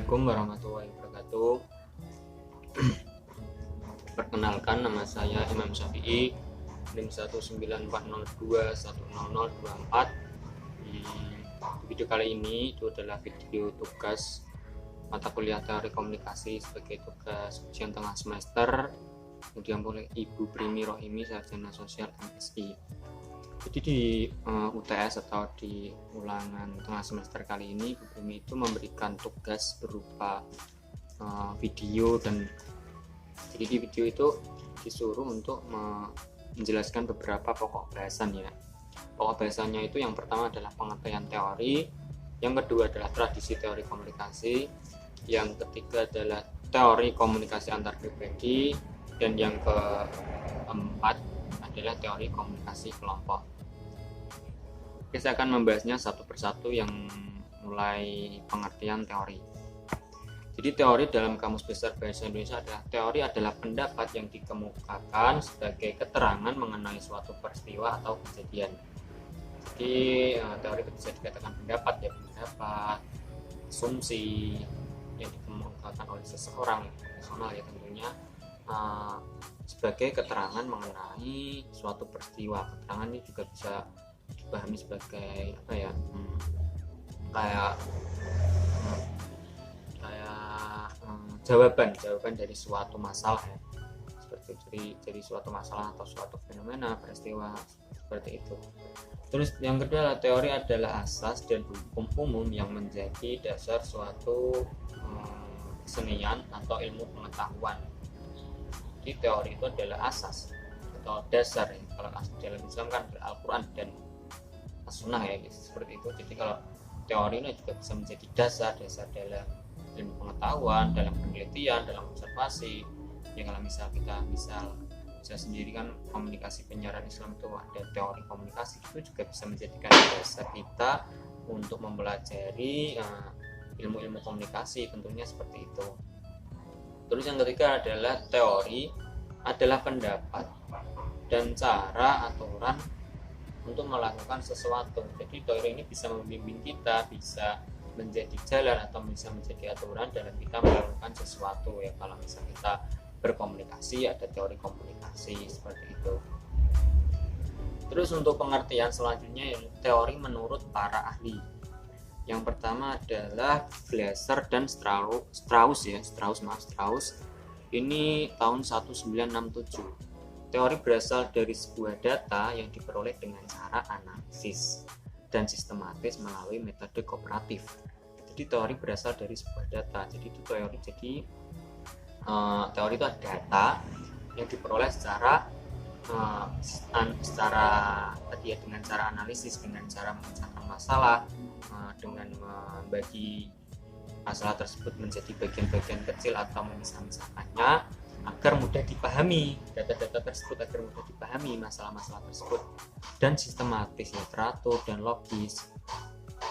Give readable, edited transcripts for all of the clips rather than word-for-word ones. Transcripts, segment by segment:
Assalamualaikum warahmatullahi wabarakatuh. Perkenalkan, nama saya Imam Syafi'i, NIM 19402100024. Video kali ini itu adalah video tugas mata kuliah teori komunikasi sebagai tugas ujian tengah semester yang diambil oleh Ibu Primi Rohimi, sarjana sosial MSI. Jadi di UTS atau di ulangan tengah semester kali ini, Bu Primi itu memberikan tugas berupa video, dan jadi di video itu disuruh untuk menjelaskan beberapa pokok bahasan ya. Pokok bahasannya itu yang pertama adalah pengertian teori, yang kedua adalah tradisi teori komunikasi, yang ketiga adalah teori komunikasi antar pribadi, dan yang keempat adalah teori komunikasi kelompok. Oke, saya akan membahasnya satu persatu, yang mulai pengertian teori. Jadi teori dalam Kamus Besar Bahasa Indonesia adalah pendapat yang dikemukakan sebagai keterangan mengenai suatu peristiwa atau kejadian. Jadi teori itu bisa dikatakan pendapat asumsi yang dikemukakan oleh seseorang yang profesional ya tentunya, sebagai keterangan mengenai suatu peristiwa. Keterangan ini juga bisa dipahami sebagai jawaban dari suatu masalah ya, seperti dari suatu masalah atau suatu fenomena peristiwa seperti itu. Terus yang kedua adalah teori adalah asas dan hukum umum yang menjadi dasar suatu kesenian atau ilmu pengetahuan. Jadi teori itu adalah asas atau dasar ya. Kalau dalam Islam kan Al-Quran dan As-Sunnah ya, seperti itu. Jadi kalau teori ini juga bisa menjadi dasar dalam ilmu pengetahuan, dalam penelitian, dalam observasi ya. Kalau saya sendiri kan komunikasi penyiaran Islam itu ada teori komunikasi, itu juga bisa menjadikan dasar kita untuk mempelajari ilmu-ilmu komunikasi tentunya seperti itu. Terus yang ketiga adalah teori adalah pendapat dan cara aturan untuk melakukan sesuatu. Jadi teori ini bisa membimbing kita, bisa menjadi jalan atau bisa menjadi aturan dalam kita melakukan sesuatu ya. Kalau misalnya kita berkomunikasi, ada teori komunikasi seperti itu. Terus untuk pengertian selanjutnya, teori menurut para ahli. Yang pertama adalah Glasser dan Strauss. Ini tahun 1967. Teori berasal dari sebuah data yang diperoleh dengan cara analisis dan sistematis melalui metode kooperatif. Jadi teori berasal dari sebuah data. Jadi itu teori. Teori itu adalah data yang diperoleh dengan cara analisis, dengan cara memecahkan masalah, dengan membagi masalah tersebut menjadi bagian-bagian kecil atau memisah-misahkannya agar mudah dipahami data-data tersebut, agar mudah dipahami masalah-masalah tersebut, dan sistematis ya, teratur dan logis.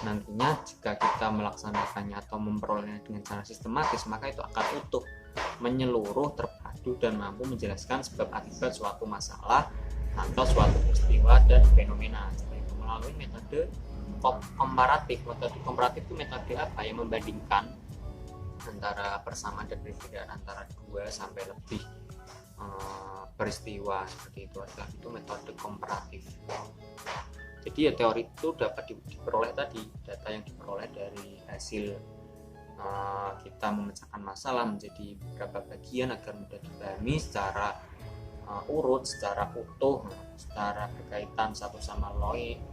Nantinya jika kita melaksanakannya atau memperolehnya dengan cara sistematis, maka itu akan utuh, menyeluruh, terpadu, dan mampu menjelaskan sebab akibat suatu masalah atau suatu peristiwa dan fenomena. Seperti itu melalui metode komparatif. Metode komparatif itu metode apa? Yang membandingkan antara persamaan dan perbedaan antara 2 sampai lebih peristiwa seperti itu. Adalah itu metode komparatif. Jadi ya teori itu dapat diperoleh tadi, data yang diperoleh dari hasil kita memecahkan masalah menjadi beberapa bagian agar mudah dipahami secara urut, secara utuh, secara berkaitan satu sama lain,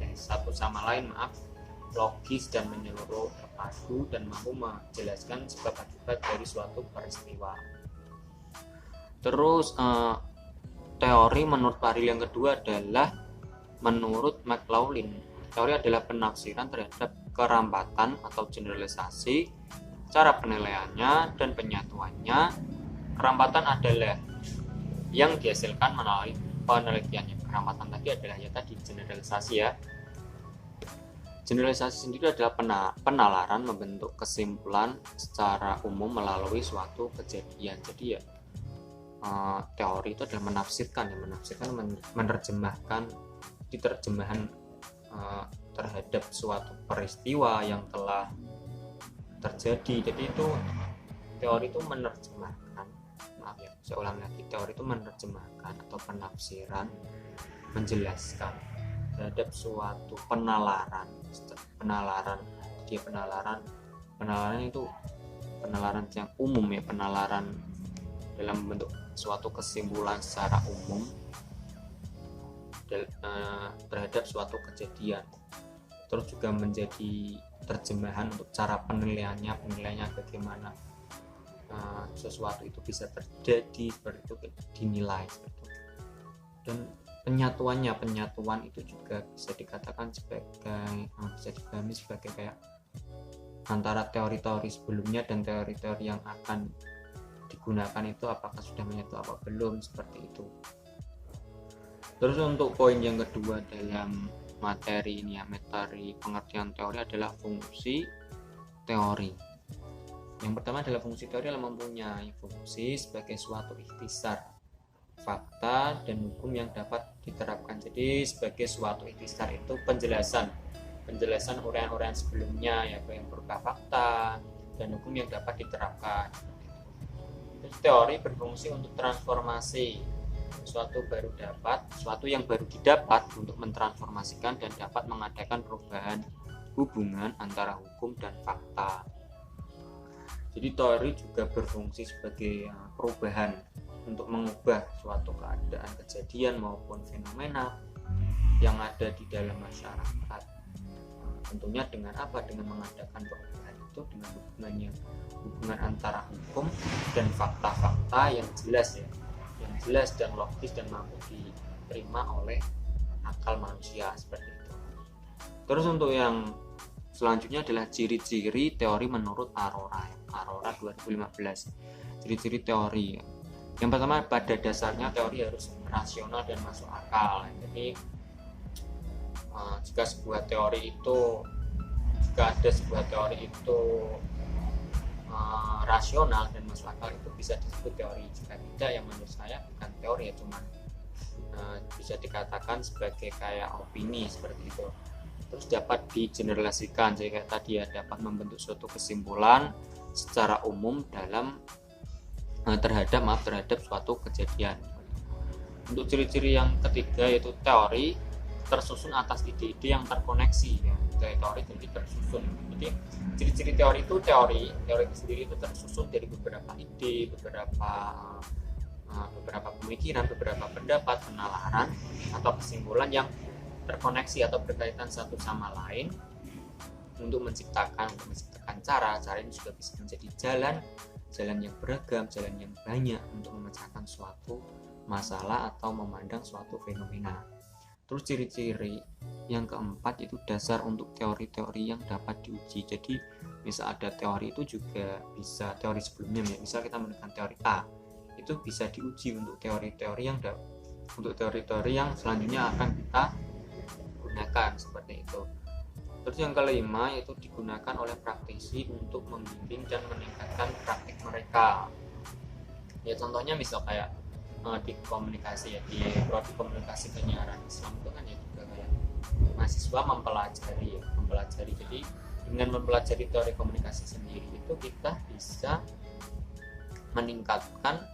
logis dan menyeluruh, terpadu, dan mampu menjelaskan sebab akibat dari suatu peristiwa. Terus teori menurut Paril yang kedua adalah menurut McLaughlin. Teori adalah penafsiran terhadap kerampatan atau generalisasi, cara penilaiannya dan penyatuannya. Kerampatan adalah yang dihasilkan melalui penelitiannya. Kerampatan tadi adalah generalisasi ya. Generalisasi sendiri adalah penalaran membentuk kesimpulan secara umum melalui suatu kejadian. Jadi ya teori itu adalah menafsirkan, menerjemahkan diterjemahan terhadap suatu peristiwa yang telah terjadi. Jadi itu teori itu menerjemahkan, maaf ya saya ulang lagi, teori itu menerjemahkan atau penafsiran, menjelaskan terhadap suatu penalaran. Jadi penalaran itu penalaran yang umum ya, penalaran dalam bentuk suatu kesimpulan secara umum terhadap suatu kejadian. Terus juga menjadi terjemahan untuk cara penilaiannya bagaimana sesuatu itu bisa terjadi seperti itu, dinilai seperti itu. Dan penyatuan itu juga bisa dikatakan sebagai bisa dipahami sebagai kayak antara teori-teori sebelumnya dan teori-teori yang akan digunakan itu apakah sudah menyatu apa belum, seperti itu. Terus untuk poin yang kedua dalam materi ini ya, materi pengertian teori adalah fungsi teori. Yang pertama adalah fungsi teori adalah mempunyai fungsi sebagai suatu ikhtisar fakta dan hukum yang dapat diterapkan. Jadi sebagai suatu ikhtisar itu penjelasan uraian-uraian sebelumnya ya, yang berupa fakta dan hukum yang dapat diterapkan. Terus teori berfungsi untuk transformasi suatu yang baru didapat untuk mentransformasikan dan dapat mengadakan perubahan hubungan antara hukum dan fakta. Jadi teori juga berfungsi sebagai perubahan untuk mengubah suatu keadaan, kejadian maupun fenomena yang ada di dalam masyarakat. Tentunya dengan apa? Dengan mengadakan perubahan itu dengan hubungan antara hukum dan fakta-fakta yang jelas ya, yang jelas dan logis dan mampu diterima oleh akal manusia, seperti itu. Terus untuk yang selanjutnya adalah ciri-ciri teori menurut Arora 2015. Ciri-ciri teori. Yang pertama, pada dasarnya teori harus rasional dan masuk akal. Jadi jika ada sebuah teori itu rasional dan masuk akal, itu bisa disebut teori. Jika tidak, yang menurut saya bukan teori ya, cuman bisa dikatakan sebagai kayak opini, seperti itu. Terus dapat digeneralisasikan, jadi kayak tadi ya, dapat membentuk suatu kesimpulan secara umum dalam terhadap suatu kejadian. Untuk ciri-ciri yang ketiga yaitu teori tersusun atas ide-ide yang terkoneksi ya. Teori jadi tersusun. Jadi ciri-ciri teori itu teori sendiri itu tersusun dari beberapa ide, beberapa pemikiran, beberapa pendapat, penalaran atau kesimpulan yang terkoneksi atau berkaitan satu sama lain untuk menciptakan cara ini juga bisa menjadi jalan yang beragam, jalan yang banyak untuk memecahkan suatu masalah atau memandang suatu fenomena. Terus ciri-ciri yang keempat itu dasar untuk teori-teori yang dapat diuji. Jadi misal ada teori itu juga bisa teori sebelumnya ya. Misal kita menemukan teori A, itu bisa diuji untuk teori-teori yang selanjutnya akan kita gunakan, seperti itu. Terus yang kelima yaitu digunakan oleh praktisi untuk membimbing dan meningkatkan praktik mereka. Ya contohnya misal kayak di komunikasi ya, di prodi komunikasi penyiaran Islam itu kan ya juga kayak mahasiswa mempelajari. Jadi dengan mempelajari teori komunikasi sendiri itu kita bisa meningkatkan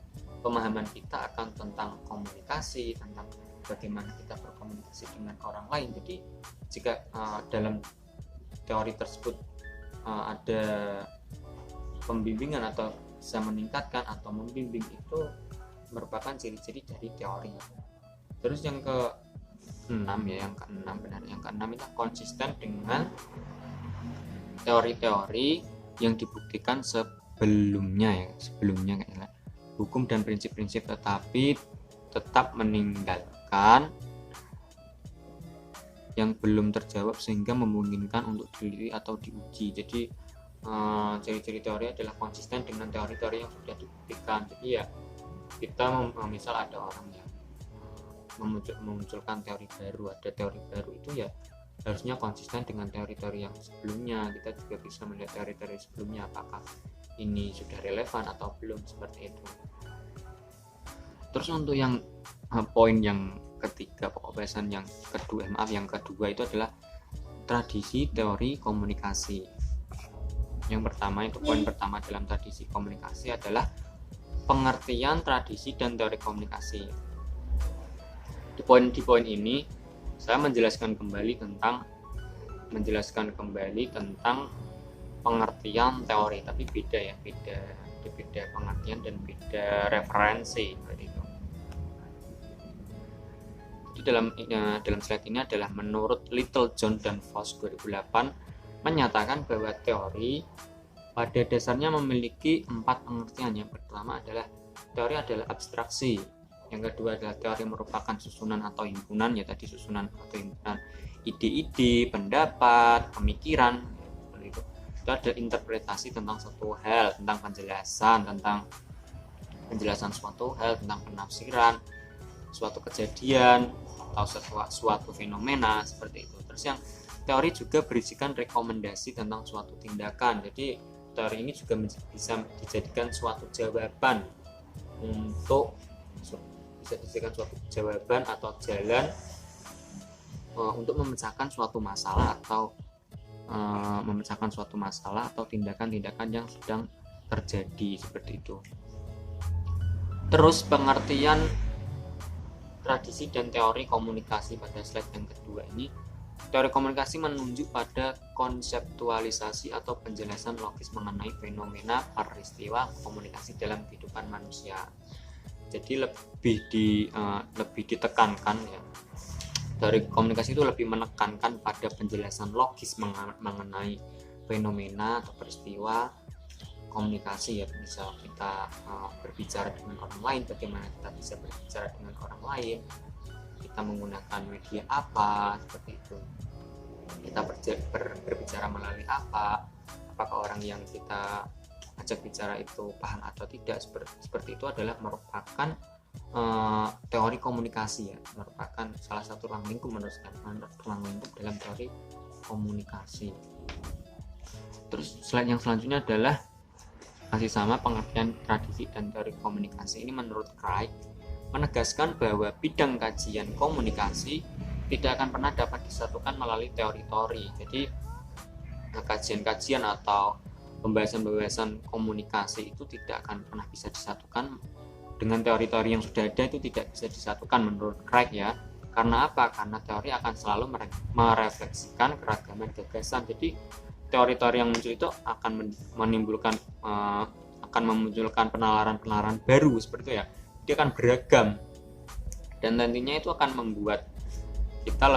pemahaman kita akan tentang komunikasi, tentang bagaimana kita berkomunikasi dengan orang lain. Jadi jika dalam teori tersebut ada pembimbingan atau bisa meningkatkan atau membimbing, itu merupakan ciri-ciri dari teori. Terus yang keenam itu konsisten dengan teori-teori yang dibuktikan sebelumnya kayaknya, hukum dan prinsip-prinsip, tetapi tetap meninggalkan yang belum terjawab sehingga memungkinkan untuk diteliti atau diuji. Jadi ciri-ciri teori adalah konsisten dengan teori-teori yang sudah dibuktikan. Jadi ya kita misal ada orang yang memunculkan teori baru, ada teori baru, itu ya harusnya konsisten dengan teori-teori yang sebelumnya. Kita juga bisa melihat teori-teori sebelumnya apakah ini sudah relevan atau belum, seperti itu. Terus untuk yang poin yang ketiga, pokok bahasan yang kedua itu adalah tradisi teori komunikasi. Yang pertama, itu poin pertama dalam tradisi komunikasi adalah pengertian tradisi dan teori komunikasi. Di poin ini saya menjelaskan kembali tentang pengertian teori, tapi beda pengertian dan beda referensi seperti itu. Jadi dalam slide ini adalah menurut Littlejohn dan Voss 2008 menyatakan bahwa teori pada dasarnya memiliki 4 pengertian. Yang pertama adalah teori adalah abstraksi. Yang kedua adalah teori merupakan susunan atau himpunan, ya tadi susunan atau himpunan ide-ide, pendapat, pemikiran. Itu adalah interpretasi tentang suatu hal, tentang penjelasan suatu hal, tentang penafsiran suatu kejadian atau suatu fenomena seperti itu. Terus yang teori juga berisikan rekomendasi tentang suatu tindakan. Jadi teori ini juga bisa dijadikan suatu jawaban atau jalan untuk memecahkan suatu masalah atau tindakan-tindakan yang sedang terjadi seperti itu. Terus pengertian tradisi dan teori komunikasi pada slide yang kedua ini. Teori komunikasi menunjuk pada konseptualisasi atau penjelasan logis mengenai fenomena peristiwa komunikasi dalam kehidupan manusia. Jadi lebih ditekankan ya. Teori komunikasi itu lebih menekankan pada penjelasan logis mengenai fenomena atau peristiwa komunikasi, ya. Bisa kita berbicara dengan orang lain, bagaimana kita bisa berbicara dengan orang lain, kita menggunakan media apa, seperti itu. Kita berbicara melalui apa, apakah orang yang kita ajak bicara itu paham atau tidak, seperti itu adalah merupakan teori komunikasi, ya, merupakan salah satu ruang lingkup dalam teori komunikasi. Terus slide yang selanjutnya adalah masih sama pengertian tradisi dan teori komunikasi. Ini menurut Craig menegaskan bahwa bidang kajian komunikasi tidak akan pernah dapat disatukan melalui teori-teori. Jadi kajian-kajian atau pembahasan komunikasi itu tidak akan pernah bisa disatukan dengan teori-teori yang sudah ada, itu tidak bisa disatukan menurut Craig, ya. Karena apa? Karena teori akan selalu merefleksikan keragaman gagasan. Jadi teori-teori yang muncul itu akan memunculkan penalaran-penalaran baru seperti itu, ya. Dia akan beragam dan nantinya itu akan membuat kita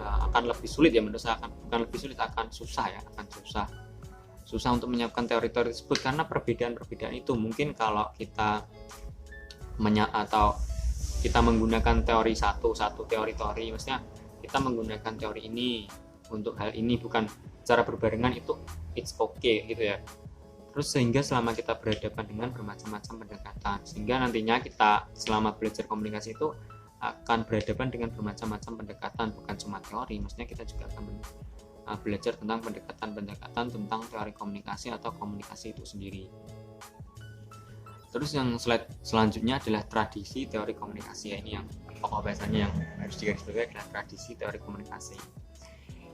akan lebih sulit, ya, menurut saya akan susah untuk menyiapkan teori-teori tersebut karena perbedaan-perbedaan itu. Mungkin kalau kita menggunakan teori satu teori, maksudnya kita menggunakan teori ini untuk hal ini, bukan secara berbarengan, itu it's okay gitu, ya. Terus sehingga selama kita berhadapan dengan bermacam-macam pendekatan, sehingga nantinya kita selama belajar komunikasi itu akan berhadapan dengan bermacam-macam pendekatan, bukan cuma teori, maksudnya kita juga akan belajar tentang pendekatan-pendekatan tentang teori komunikasi atau komunikasi itu sendiri. Terus yang slide selanjutnya adalah tradisi teori komunikasi, ya. Ini yang pokok bahasannya yang harus digarisbawahi adalah tradisi teori komunikasi.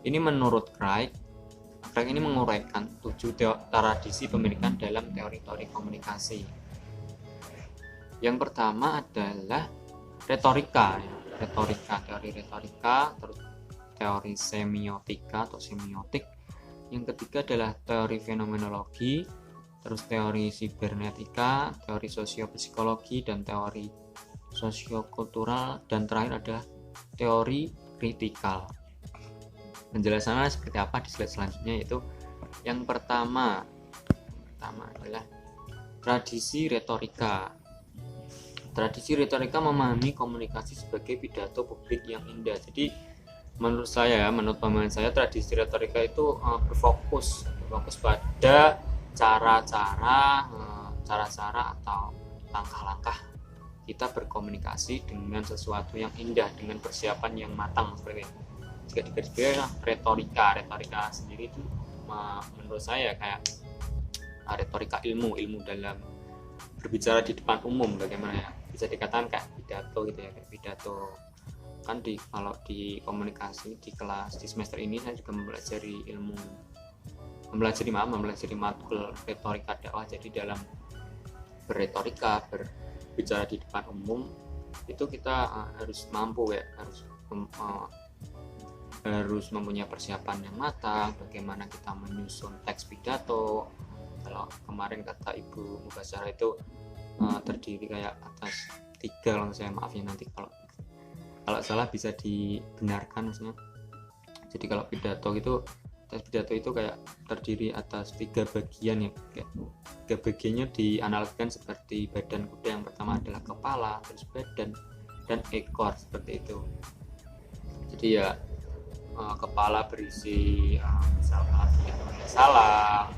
Ini menurut Craig ini menguraikan 7 tradisi pemilikan dalam teori-teori komunikasi. Yang pertama adalah retorika, ya. Teori retorika, terus teori semiotika atau semiotik. Yang ketiga adalah teori fenomenologi, terus teori sibernetika, teori sosiopsikologi, dan teori sosiokultural, dan terakhir adalah teori kritikal. Penjelasannya seperti apa di slide selanjutnya, yaitu yang pertama adalah tradisi retorika. Tradisi retorika memahami komunikasi sebagai pidato publik yang indah. Jadi menurut pemahaman saya, tradisi retorika itu berfokus pada cara-cara atau langkah-langkah kita berkomunikasi dengan sesuatu yang indah, dengan persiapan yang matang seperti itu. Jika digarisbawahi retorika sendiri itu menurut saya kayak retorika ilmu dalam berbicara di depan umum, bagaimana, ya, bisa dikatakan kayak pidato gitu, ya, kayak pidato. Kan kalau di komunikasi di kelas di semester ini saya juga mempelajari ilmu mempelajari matkul retorika dakwah. Jadi dalam berretorika, berbicara di depan umum itu kita harus mampu ya, harus mempunyai persiapan yang matang, bagaimana kita menyusun teks pidato. Kalau kemarin kata Ibu Mubasara itu terdiri kayak atas 3 kalau saya, maaf ya nanti kalau salah bisa dibenarkan maksudnya. Jadi kalau pidato itu kayak terdiri atas 3 bagian ya, kayak 3 bagiannya dianalogikan seperti badan kuda. Yang pertama adalah kepala, terus badan, dan ekor, seperti itu. Jadi ya kepala berisi misalkan salam,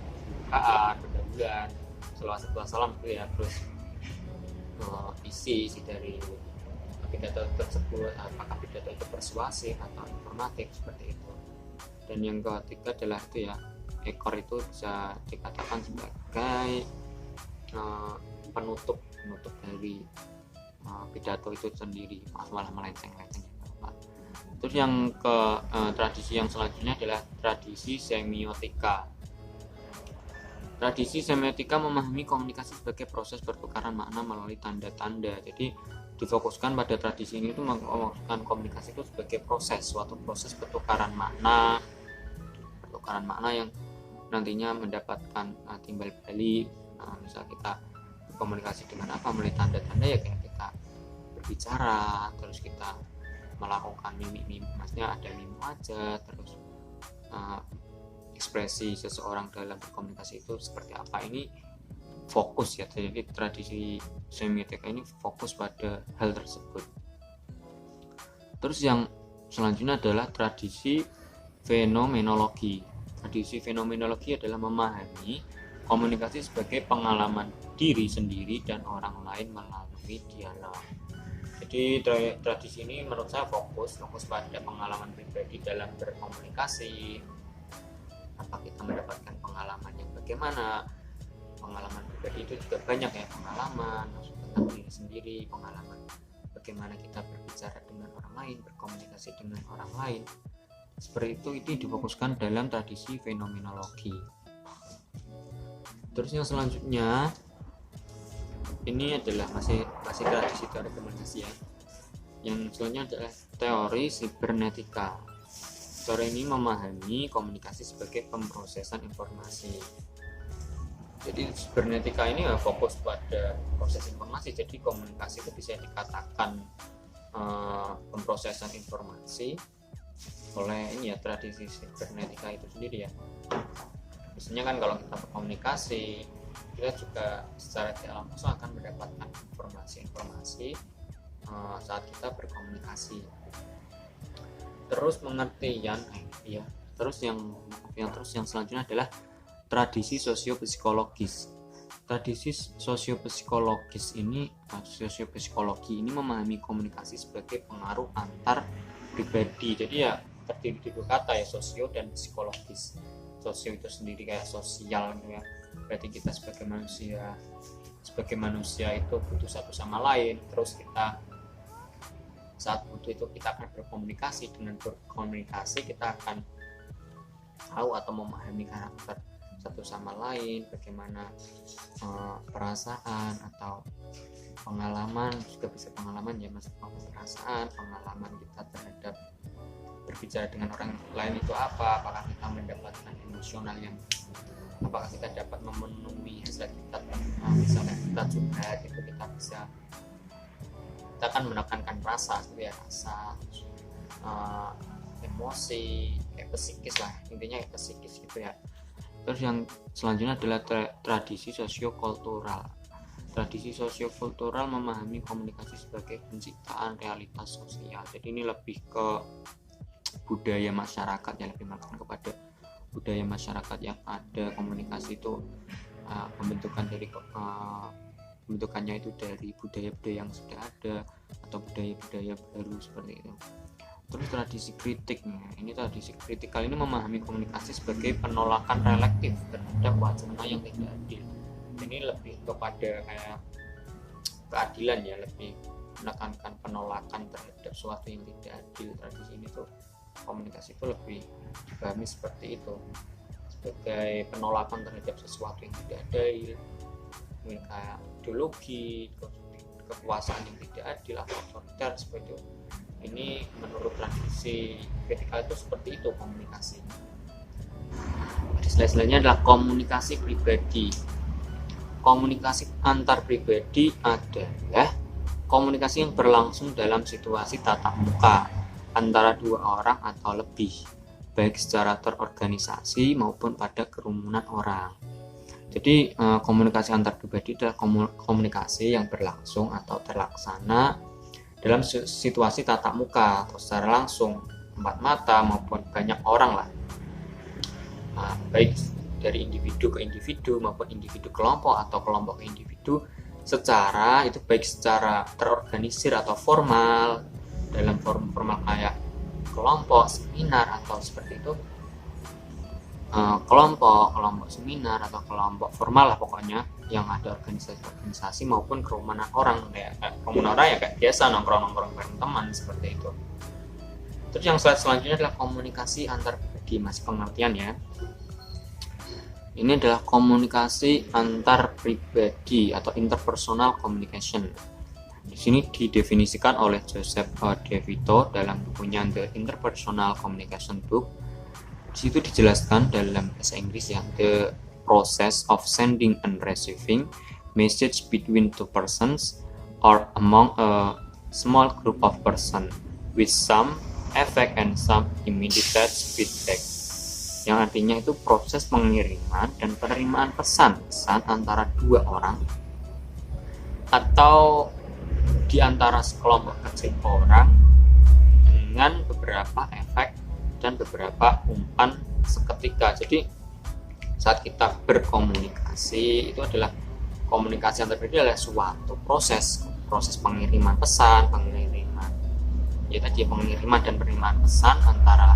pembukaan, pendahuluan, selawat salam gitu ya. Terus isi dari pidato tersebut, apakah pidato itu persuasif atau informatif, seperti itu. Dan yang ketiga adalah itu ya, ekor itu bisa dikatakan sebagai penutup dari pidato itu sendiri. Malah melenceng. Terus yang tradisi yang selanjutnya adalah tradisi semiotika. Tradisi semiotika memahami komunikasi sebagai proses pertukaran makna melalui tanda-tanda. Jadi difokuskan pada tradisi ini itu mengomunikasikan komunikasi itu sebagai suatu proses pertukaran makna yang nantinya mendapatkan timbal balik. Misal kita berkomunikasi dengan apa, melalui tanda-tanda ya, kayak kita berbicara, terus kita melakukan mimik, maksudnya ada mimik wajah, terus ekspresi seseorang dalam berkomunikasi itu seperti apa. Ini fokus ya, jadi tradisi semiotika ini fokus pada hal tersebut. Terus yang selanjutnya adalah tradisi fenomenologi. Tradisi fenomenologi adalah memahami komunikasi sebagai pengalaman diri sendiri dan orang lain melalui dialog. Jadi tradisi ini menurut saya fokus pada pengalaman pribadi dalam berkomunikasi. Apa kita mendapatkan pengalaman yang bagaimana? Pengalaman pribadi itu juga banyak ya, pengalaman tentang diri sendiri, pengalaman bagaimana kita berbicara dengan orang lain, berkomunikasi dengan orang lain. Seperti itu difokuskan dalam tradisi fenomenologi. Terus yang selanjutnya ini adalah masih tradisi teori komunikasi ya. Yang selanjutnya adalah teori sibernetika. Teori ini memahami komunikasi sebagai pemrosesan informasi. Jadi sibernetika ini fokus pada proses informasi. Jadi komunikasi itu bisa dikatakan pemrosesan informasi oleh ini ya, tradisi sibernetika itu sendiri ya. Biasanya kan kalau kita berkomunikasi, kita juga secara tidak langsung akan mendapatkan informasi saat kita berkomunikasi. Terus pengertian terus yang selanjutnya adalah tradisi sosiopsikologis. Tradisi sosiopsikologis ini memahami komunikasi sebagai pengaruh antar pribadi. Jadi ya terdiri dari 2 kata ya, sosio dan psikologis. Sosio itu sendiri kayak sosial gitu ya, berarti kita sebagai manusia itu butuh satu sama lain. Terus kita saat butuh itu kita akan berkomunikasi. Dengan berkomunikasi kita akan tahu atau memahami karakter satu sama lain, bagaimana perasaan atau pengalaman, juga bisa pengalaman ya mas, perasaan, pengalaman kita terhadap berbicara dengan orang lain itu apa, apakah kita mendapatkan emosional yang, apakah kita dapat memenuhi hasrat kita, misalnya kita curhat itu kita akan menekankan rasa gitu ya, rasa emosi, psikis lah, intinya psikis gitu ya. Terus yang selanjutnya adalah tradisi sosiokultural. Tradisi sosiokultural memahami komunikasi sebagai penciptaan realitas sosial. Jadi ini lebih ke budaya masyarakat ya, lebih melekat kepada budaya masyarakat yang ada. Komunikasi itu pembentukannya itu dari budaya-budaya yang sudah ada atau budaya-budaya baru, seperti itu. Terus tradisi kritik, ini tradisi kritikal ini memahami komunikasi sebagai penolakan relektif terhadap wacana yang tidak adil. Ini lebih kepada kayak keadilan ya, lebih menekankan penolakan terhadap sesuatu yang tidak adil. Tradisi ini tuh komunikasi itu lebih dipahami seperti itu. sebagai penolakan terhadap sesuatu yang tidak adil, mungkin kayak ideologi, kekuasaan yang tidak adil atau otoriter seperti itu. Ini menurut tradisi ketika itu seperti itu komunikasi. Selanjutnya adalah komunikasi pribadi. Komunikasi antar pribadi adalah komunikasi yang berlangsung dalam situasi tatap muka antara dua orang atau lebih, baik secara terorganisasi maupun pada kerumunan orang. Jadi komunikasi antar pribadi adalah komunikasi yang berlangsung atau terlaksana dalam situasi tatap muka atau secara langsung, empat mata maupun banyak orang lah. Baik dari individu ke individu maupun individu kelompok atau kelompok ke individu, secara itu baik secara terorganisir atau formal dalam formal kayak kelompok, seminar atau seperti itu, kelompok seminar atau kelompok formal lah pokoknya yang ada organisasi maupun kerumunan orang kayak kerumunan orang ya kayak biasa nongkrong bareng teman seperti itu. Terus yang selanjutnya adalah komunikasi antar pribadi, masih pengertian ya. Ini adalah komunikasi antar pribadi atau interpersonal communication. Di sini didefinisikan oleh Joseph De Vito dalam bukunya The Interpersonal Communication Book. Di situ dijelaskan dalam bahasa Inggris yang the process of sending and receiving message between two persons or among a small group of persons with some effect and some immediate feedback. Yang artinya itu proses pengiriman dan penerimaan pesan antara dua orang atau di antara sekelompok kecil orang dengan beberapa efek dan beberapa umpan seketika. Jadi saat kita berkomunikasi itu adalah komunikasi antar pribadi adalah suatu proses pengiriman pesan, pengiriman dan penerimaan pesan antara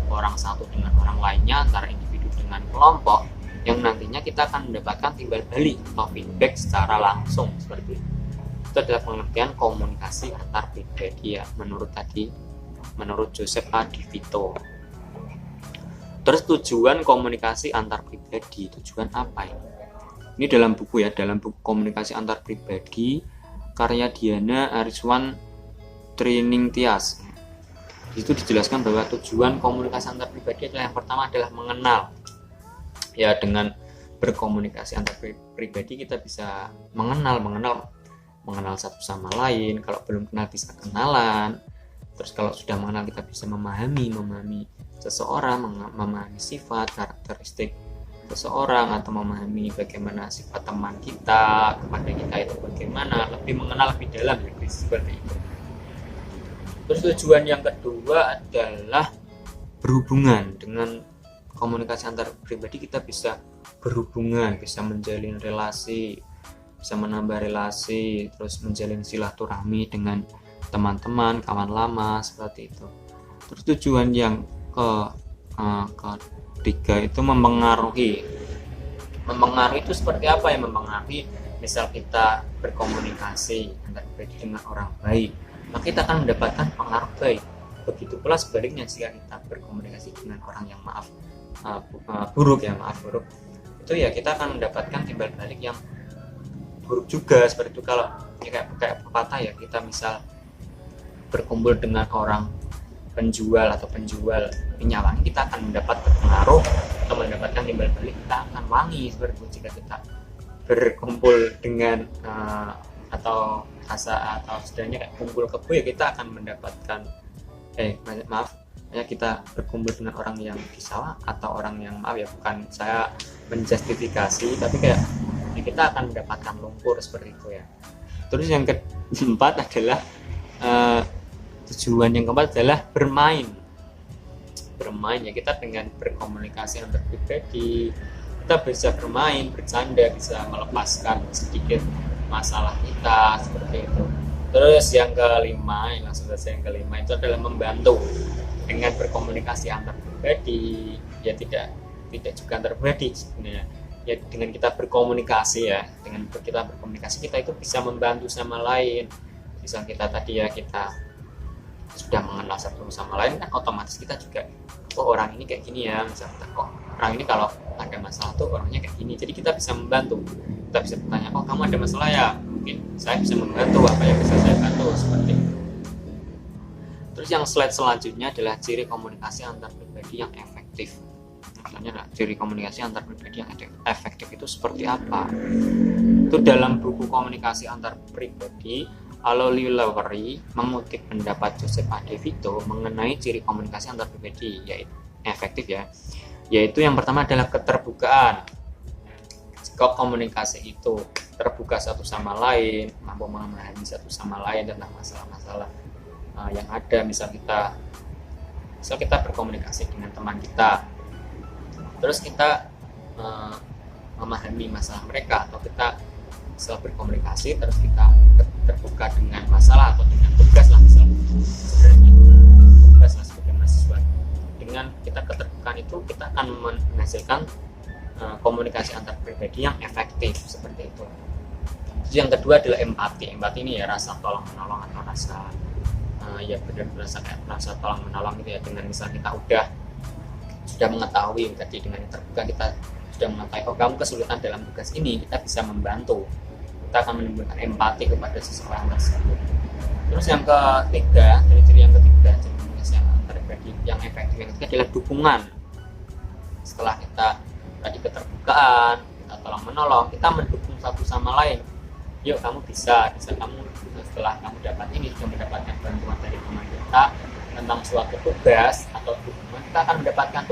orang satu dengan orang lainnya, antara individu dengan kelompok, yang nantinya kita akan mendapatkan timbal balik atau feedback secara langsung seperti itu. Itu adalah pengertian komunikasi antar pribadi ya, menurut Joseph De Vito. Terus tujuan komunikasi antar pribadi, tujuan apa ini? Ini dalam buku komunikasi antar pribadi karya Diana Ariswan Triningtyas. Di situ dijelaskan bahwa tujuan komunikasi antar pribadi adalah yang pertama adalah mengenal. Ya, dengan berkomunikasi antar pribadi kita bisa mengenal satu sama lain. Kalau belum kenal bisa kenalan. Terus kalau sudah mengenal kita bisa memahami seseorang, memahami sifat, karakteristik seseorang, atau memahami bagaimana sifat teman kita kepada kita itu bagaimana, lebih mengenal lebih dalam seperti itu. Terus tujuan yang kedua adalah berhubungan. Dengan komunikasi antar pribadi kita bisa berhubungan, bisa menjalin relasi, bisa menambah relasi, terus menjalin silaturahmi dengan teman-teman, kawan lama seperti itu. Terus tujuan yang ketiga itu mempengaruhi. Mempengaruhi itu seperti apa ya? Mempengaruhi, misal kita berkomunikasi antar pribadi dengan orang baik, maka kita akan mendapatkan pengaruh baik. Begitu pula sebaliknya jika kita berkomunikasi dengan orang yang buruk, itu ya kita akan mendapatkan timbal balik yang buruk juga seperti itu. Kalau ya kayak pepatah ya, kita misal berkumpul dengan orang penjual minyak wangi, kita akan mendapat pengaruh atau mendapatkan timbal balik, kita akan wangi seperti itu. Jika kita berkumpul dengan atau setidaknya kayak kumpul kebo ya, kita akan mendapatkan kita berkumpul dengan orang yang di sawah atau orang yang bukan saya menjustifikasi, tapi kayak kita akan mendapatkan lumpur seperti itu ya. Terus yang keempat adalah tujuan yang keempat adalah bermain ya. Kita dengan berkomunikasi antar pribadi kita bisa bermain, bercanda, bisa melepaskan sedikit masalah kita seperti itu. Terus yang kelima itu adalah membantu. Dengan berkomunikasi antar pribadi ya, tidak juga antar pribadi sebenarnya ya, dengan kita berkomunikasi kita itu bisa membantu sama lain. Misal kita sudah mengenal satu sama lain kan, otomatis kita juga orang ini kayak gini ya, misal kita orang ini kalau ada masalah tuh orangnya kayak gini, jadi kita bisa membantu. Kita bisa bertanya, oh kamu ada masalah ya, mungkin saya bisa membantu, apa yang bisa saya bantu, seperti itu. Terus yang slide selanjutnya adalah ciri komunikasi antar pribadi yang efektif. Maksudnya ciri komunikasi antar pribadi yang efektif itu seperti apa? Itu dalam buku komunikasi antar pribadi, Aloli Lowery mengutip pendapat Joseph A. De Vito mengenai ciri komunikasi antar pribadi yaitu efektif ya. Yaitu yang pertama adalah keterbukaan. Jika komunikasi itu terbuka satu sama lain, mampu memahami satu sama lain tentang masalah-masalah yang ada, misal kita berkomunikasi dengan teman kita, terus kita memahami masalah mereka, atau kita setelah berkomunikasi terus kita terbuka dengan masalah atau dengan tugas lah, misalnya sebenarnya tugas lah sebagai mahasiswa. Dengan kita keterbukaan itu kita akan menghasilkan komunikasi antar pribadi yang efektif, seperti itu. Terus yang kedua adalah empati. Empati ini ya rasa tolong menolong atau rasa ya benar-benar rasa tolong menolong gitu ya. Dengan misal kita sudah mengetahui tadi, dengan terbuka kita sudah mengetahui, oh kamu kesulitan dalam tugas ini, kita bisa membantu, kita akan menimbulkan empati kepada seseorang tersebut. Terus yang ketiga, ciri yang ketiga, ciri komunikasi antar pribadi yang efektif yang ketiga adalah dukungan. Setelah kita tadi keterbukaan, kita tolong menolong, kita mendukung satu sama lain. Yuk kamu bisa kamu setelah kamu dapat ini, sudah mendapatkan bantuan dari teman kita tentang suatu tugas atau dukungan, kita akan mendapatkan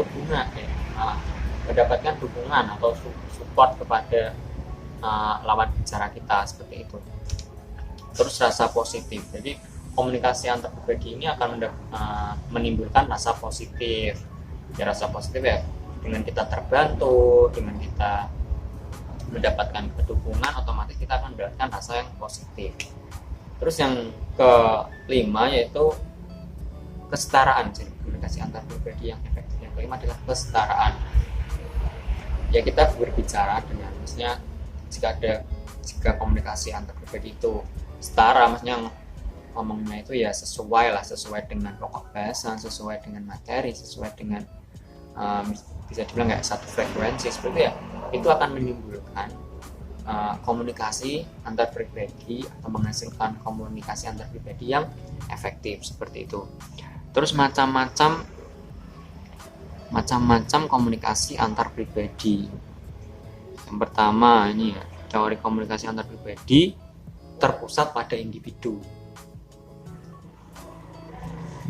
dukungan atau support kepada lawan bicara kita, seperti itu. Terus rasa positif, jadi komunikasi antar pribadi ini akan menimbulkan rasa positif. Ya rasa positif ya, dengan kita terbantu, dengan kita mendapatkan dukungan, otomatis kita akan mendapatkan rasa yang positif. Terus yang kelima yaitu kesetaraan. Jadi komunikasi antar pribadi yang efektif yang kelima adalah kesetaraan. Ya kita berbicara dengan, maksudnya jika komunikasi antar pribadi itu setara, maksudnya ngomongnya itu ya sesuai dengan pokok bahasan, sesuai dengan materi, sesuai dengan bisa dibilang nggak satu frekuensi, seperti ya, itu akan menimbulkan komunikasi antar pribadi atau menghasilkan komunikasi antar pribadi yang efektif, seperti itu. Terus macam-macam komunikasi antar pribadi. Yang pertama ini ya, teori komunikasi antar pribadi terpusat pada individu,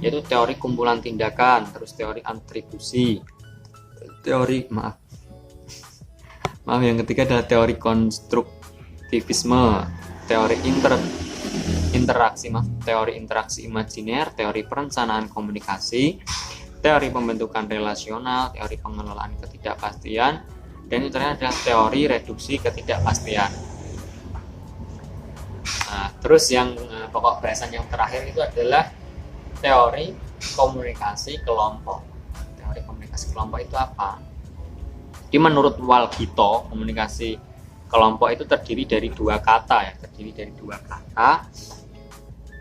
yaitu teori kumpulan tindakan, terus teori atribusi, yang ketiga adalah teori konstruktivisme, teori interaksi imajiner, teori perencanaan komunikasi, teori pembentukan relasional, teori pengelolaan ketidakpastian, dan yang terakhir adalah teori reduksi ketidakpastian. Nah, terus yang pokok bahasan yang terakhir itu adalah teori komunikasi kelompok. Teori komunikasi kelompok itu apa? Jadi menurut Walgito, komunikasi kelompok itu terdiri dari dua kata,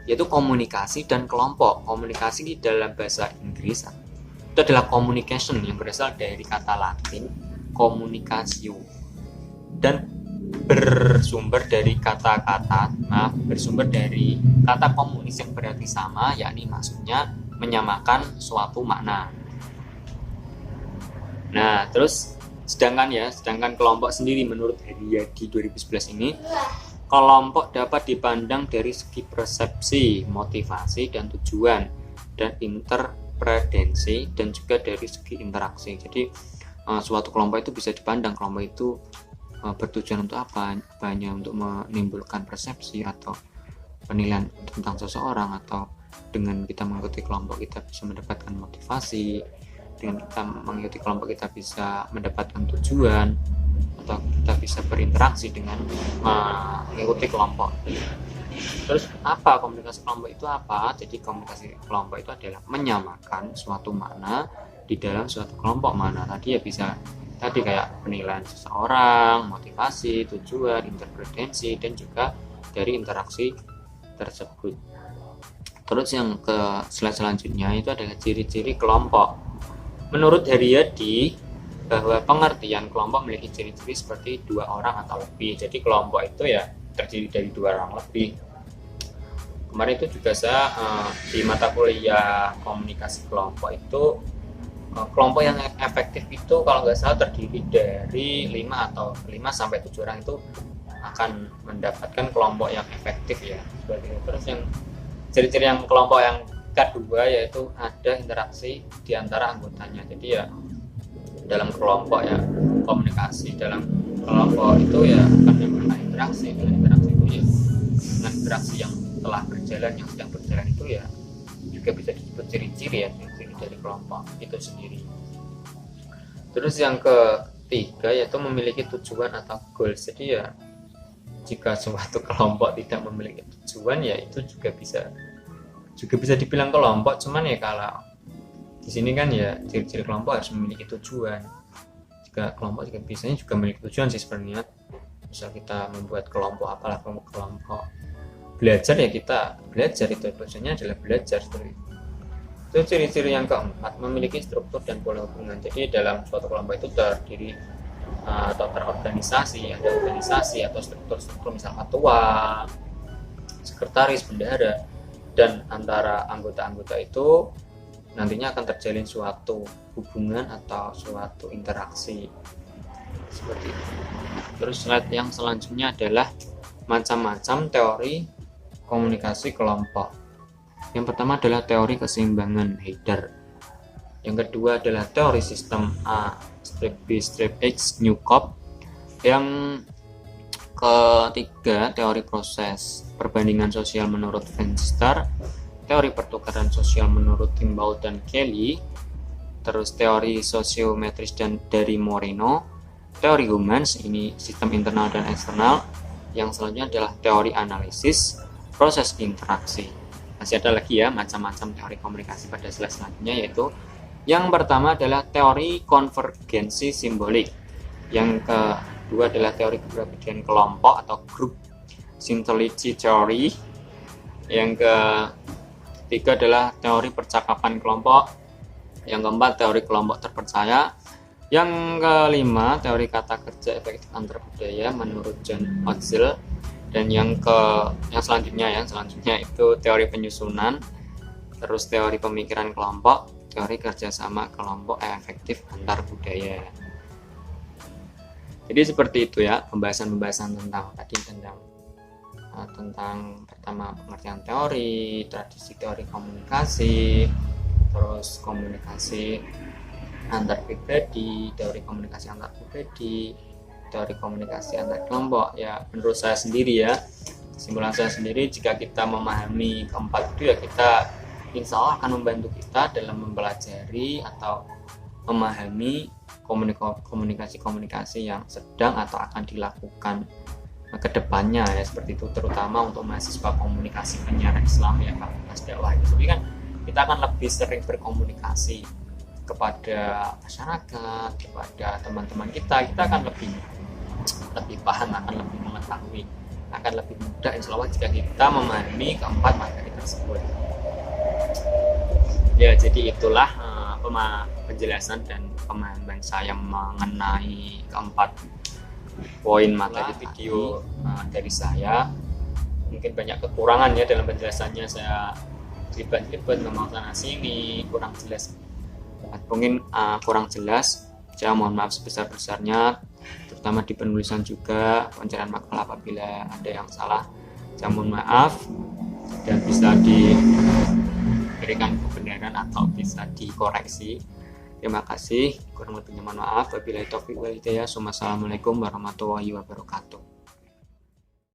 yaitu komunikasi dan kelompok. Komunikasi di dalam bahasa Inggris itu adalah communication, yang berasal dari kata Latin communicatio dan bersumber dari kata komunis yang berarti sama, yakni maksudnya menyamakan suatu makna. Nah, terus sedangkan kelompok sendiri menurut Heriadi 2011 ini, kelompok dapat dipandang dari segi persepsi, motivasi dan tujuan, dan interpretensi, dan juga dari segi interaksi. Jadi suatu kelompok itu bisa dipandang kelompok itu bertujuan untuk apa, hanya untuk menimbulkan persepsi atau penilaian tentang seseorang, atau dengan kita mengikuti kelompok kita bisa mendapatkan motivasi, dengan kita mengikuti kelompok kita bisa mendapatkan tujuan, atau kita bisa berinteraksi dengan mengikuti kelompok. Terus apa komunikasi kelompok itu apa? Jadi komunikasi kelompok itu adalah menyamakan suatu makna di dalam suatu kelompok mana. Tadi ya bisa kayak penilaian seseorang, motivasi, tujuan, interpretensi, dan juga dari interaksi tersebut. Terus yang ke slide selanjutnya itu adalah ciri-ciri kelompok. Menurut Heriadi, bahwa pengertian kelompok memiliki ciri-ciri seperti 2 orang atau lebih. Jadi kelompok itu ya terdiri dari 2 orang lebih. Kemarin itu juga saya di mata kuliah komunikasi kelompok itu, kelompok yang efektif itu kalau nggak salah terdiri dari 5 sampai 7 orang itu akan mendapatkan kelompok yang efektif ya. Seperti itu. Terus yang ciri-ciri yang kelompok yang kedua yaitu ada interaksi di antara anggotanya. Jadi ya dalam kelompok ya komunikasi dalam kelompok itu ya akan menimbulkan interaksi. Dengan interaksi itu ya dengan interaksi yang telah berjalan, yang sedang berjalan itu ya juga bisa disebut ciri-ciri ya, ciri-ciri dari kelompok itu sendiri. Terus yang ketiga yaitu memiliki tujuan atau goals. Jadi ya jika suatu kelompok tidak memiliki tujuan ya itu juga bisa dibilang kelompok, cuman ya kalau di sini kan ya ciri-ciri kelompok harus memiliki tujuan. Jika kelompok juga biasanya juga memiliki tujuan sih sebenarnya. Misal kita membuat kelompok apalah, kelompok belajar ya kita belajar, itu tujuannya adalah belajar seperti itu. Itu ciri-ciri yang keempat, memiliki struktur dan pola hubungan. Jadi dalam suatu kelompok itu terdiri atau terorganisasi, ada organisasi atau struktur-struktur misal ketua, sekretaris, bendahara, dan antara anggota-anggota itu nantinya akan terjalin suatu hubungan atau suatu interaksi seperti itu. Terus slide yang selanjutnya adalah macam-macam teori komunikasi kelompok. Yang pertama adalah teori keseimbangan Heider. Yang kedua adalah teori sistem A/B/X Newcombs. Yang ketiga teori proses perbandingan sosial menurut Fenster, teori pertukaran sosial menurut Timbau dan Kelly, terus teori sosiometris dari Moreno, teori Humans, ini sistem internal dan eksternal. Yang selanjutnya adalah teori analisis proses interaksi. Masih ada lagi ya macam-macam teori komunikasi pada slide selanjutnya, yaitu yang pertama adalah teori konvergensi simbolik, yang kedua adalah teori kepribadian kelompok atau group psychology theory, yang ketiga adalah teori percakapan kelompok, yang keempat teori kelompok terpercaya, yang kelima teori kata kerja efektif antar budaya menurut John Oxel, dan yang selanjutnya itu teori penyusunan, terus teori pemikiran kelompok, teori kerjasama kelompok efektif antar budaya. Jadi seperti itu ya pembahasan tentang pertama pengertian teori, tradisi teori komunikasi, terus komunikasi antar pribadi, teori komunikasi antar pribadi, teori komunikasi antar kelompok. Ya menurut saya sendiri ya, kesimpulan saya sendiri, jika kita memahami keempat itu ya kita insya Allah akan membantu kita dalam mempelajari atau memahami komunikasi-komunikasi yang sedang atau akan dilakukan ke depannya ya, seperti itu, terutama untuk mahasiswa komunikasi penyiaran Islam ya, Fakultas Dakwah itu. Jadi kan kita akan lebih sering berkomunikasi kepada masyarakat, kepada teman-teman kita akan lebih paham, akan lebih mengetahui, akan lebih mudah insya Allah jika kita memahami keempat materi tersebut. Ya, jadi itulah penjelasan dan pemahaman saya mengenai keempat poin materi video dari saya. Mungkin banyak kekurangan ya dalam penjelasannya, saya ribet ngomong sana sini, kurang jelas. Mungkin kurang jelas, saya mohon maaf sebesar-besarnya, terutama di penulisan juga, pencarian makalah apabila ada yang salah, saya mohon maaf, dan bisa diberikan kebenaran atau bisa dikoreksi. Terima kasih, kurang lebihnya mohon maaf. Wabillahi taufiq wal hidayah. Assalamualaikum warahmatullahi wabarakatuh.